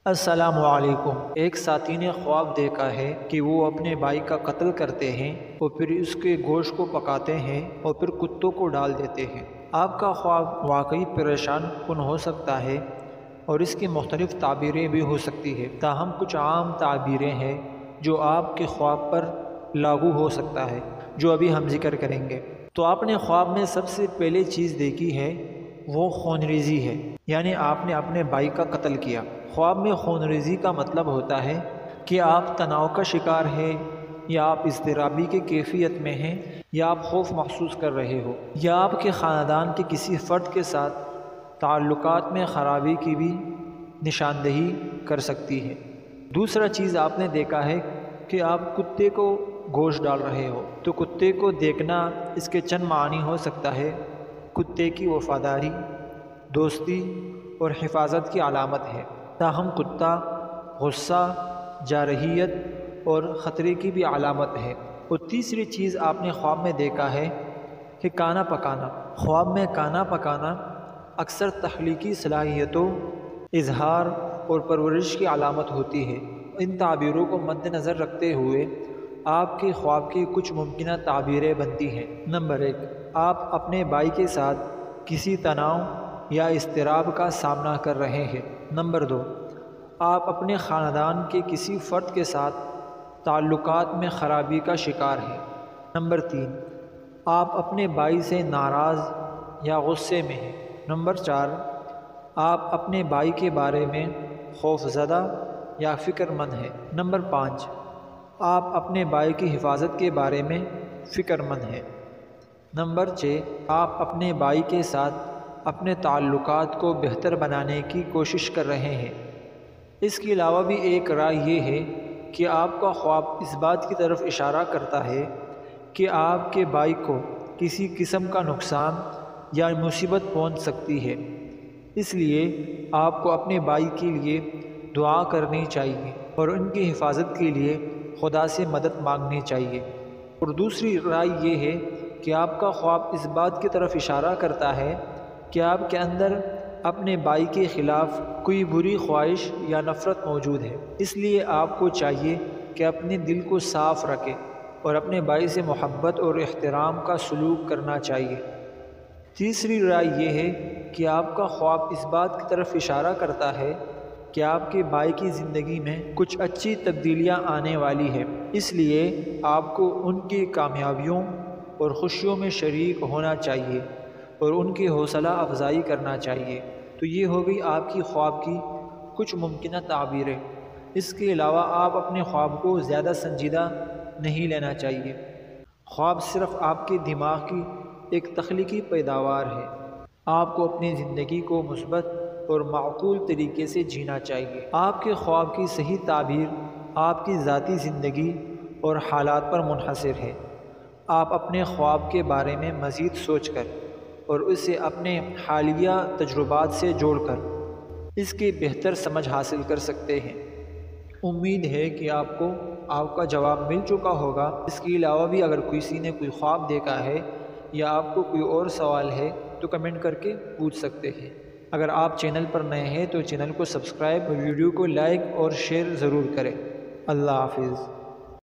السلام علیکم۔ ایک ساتھی نے خواب دیکھا ہے کہ وہ اپنے بھائی کا قتل کرتے ہیں اور پھر اس کے گوشت کو پکاتے ہیں اور پھر کتوں کو ڈال دیتے ہیں۔ آپ کا خواب واقعی پریشان کن ہو سکتا ہے اور اس کی مختلف تعبیریں بھی ہو سکتی ہے، تاہم کچھ عام تعبیریں ہیں جو آپ کے خواب پر لاگو ہو سکتا ہے، جو ابھی ہم ذکر کریں گے۔ تو آپ نے خواب میں سب سے پہلے چیز دیکھی ہے وہ خونریزی ہے، یعنی آپ نے اپنے بھائی کا قتل کیا۔ خواب میں خونریزی کا مطلب ہوتا ہے کہ آپ تناؤ کا شکار ہیں، یا آپ اضطرابی کی کیفیت میں ہیں، یا آپ خوف محسوس کر رہے ہو، یا آپ کے خاندان کے کسی فرد کے ساتھ تعلقات میں خرابی کی بھی نشاندہی کر سکتی ہے۔ دوسرا چیز آپ نے دیکھا ہے کہ آپ کتے کو گوشت ڈال رہے ہو، تو کتے کو دیکھنا اس کے چند معنی ہو سکتا ہے۔ کتے کی وفاداری، دوستی اور حفاظت کی علامت ہے، تاہم کتا غصہ، جارحیت اور خطرے کی بھی علامت ہے۔ اور تیسری چیز آپ نے خواب میں دیکھا ہے کہ کھانا پکانا۔ خواب میں کھانا پکانا اکثر تخلیقی صلاحیتوں، اظہار اور پرورش کی علامت ہوتی ہے۔ ان تعبیروں کو مد نظر رکھتے ہوئے آپ کے خواب کی کچھ ممکنہ تعبیریں بنتی ہیں۔ نمبر 1، آپ اپنے بھائی کے ساتھ کسی تناؤ یا اضطراب کا سامنا کر رہے ہیں۔ نمبر 2، آپ اپنے خاندان کے کسی فرد کے ساتھ تعلقات میں خرابی کا شکار ہیں۔ نمبر 3، آپ اپنے بھائی سے ناراض یا غصے میں ہیں۔ نمبر 4، آپ اپنے بھائی کے بارے میں خوف زدہ یا فکر مند ہیں۔ نمبر 5، آپ اپنے بھائی کی حفاظت کے بارے میں فکر مند ہیں۔ نمبر 6، آپ اپنے بھائی کے ساتھ اپنے تعلقات کو بہتر بنانے کی کوشش کر رہے ہیں۔ اس کے علاوہ بھی ایک رائے یہ ہے کہ آپ کا خواب اس بات کی طرف اشارہ کرتا ہے کہ آپ کے بھائی کو کسی قسم کا نقصان یا مصیبت پہنچ سکتی ہے، اس لیے آپ کو اپنے بھائی کے لیے دعا کرنی چاہیے اور ان کی حفاظت کے لیے خدا سے مدد مانگنی چاہیے۔ اور دوسری رائے یہ ہے کہ آپ کا خواب اس بات کی طرف اشارہ کرتا ہے کہ آپ کے اندر اپنے بھائی کے خلاف کوئی بری خواہش یا نفرت موجود ہے، اس لیے آپ کو چاہیے کہ اپنے دل کو صاف رکھیں اور اپنے بھائی سے محبت اور احترام کا سلوک کرنا چاہیے۔ تیسری رائے یہ ہے کہ آپ کا خواب اس بات کی طرف اشارہ کرتا ہے کہ آپ کے بھائی کی زندگی میں کچھ اچھی تبدیلیاں آنے والی ہیں، اس لیے آپ کو ان کی کامیابیوں اور خوشیوں میں شریک ہونا چاہیے اور ان کی حوصلہ افزائی کرنا چاہیے۔ تو یہ ہو گئی آپ کی خواب کی کچھ ممکنہ تعبیریں۔ اس کے علاوہ آپ اپنے خواب کو زیادہ سنجیدہ نہیں لینا چاہیے۔ خواب صرف آپ کے دماغ کی ایک تخلیقی پیداوار ہے۔ آپ کو اپنی زندگی کو مثبت اور معقول طریقے سے جینا چاہیے۔ آپ کے خواب کی صحیح تعبیر آپ کی ذاتی زندگی اور حالات پر منحصر ہے۔ آپ اپنے خواب کے بارے میں مزید سوچ کر اور اسے اپنے حالیہ تجربات سے جوڑ کر اس کی بہتر سمجھ حاصل کر سکتے ہیں۔ امید ہے کہ آپ کو آپ کا جواب مل چکا ہوگا۔ اس کے علاوہ بھی اگر کسی نے کوئی خواب دیکھا ہے یا آپ کو کوئی اور سوال ہے تو کمنٹ کر کے پوچھ سکتے ہیں۔ اگر آپ چینل پر نئے ہیں تو چینل کو سبسکرائب اور ویڈیو کو لائک اور شیئر ضرور کریں۔ اللہ حافظ۔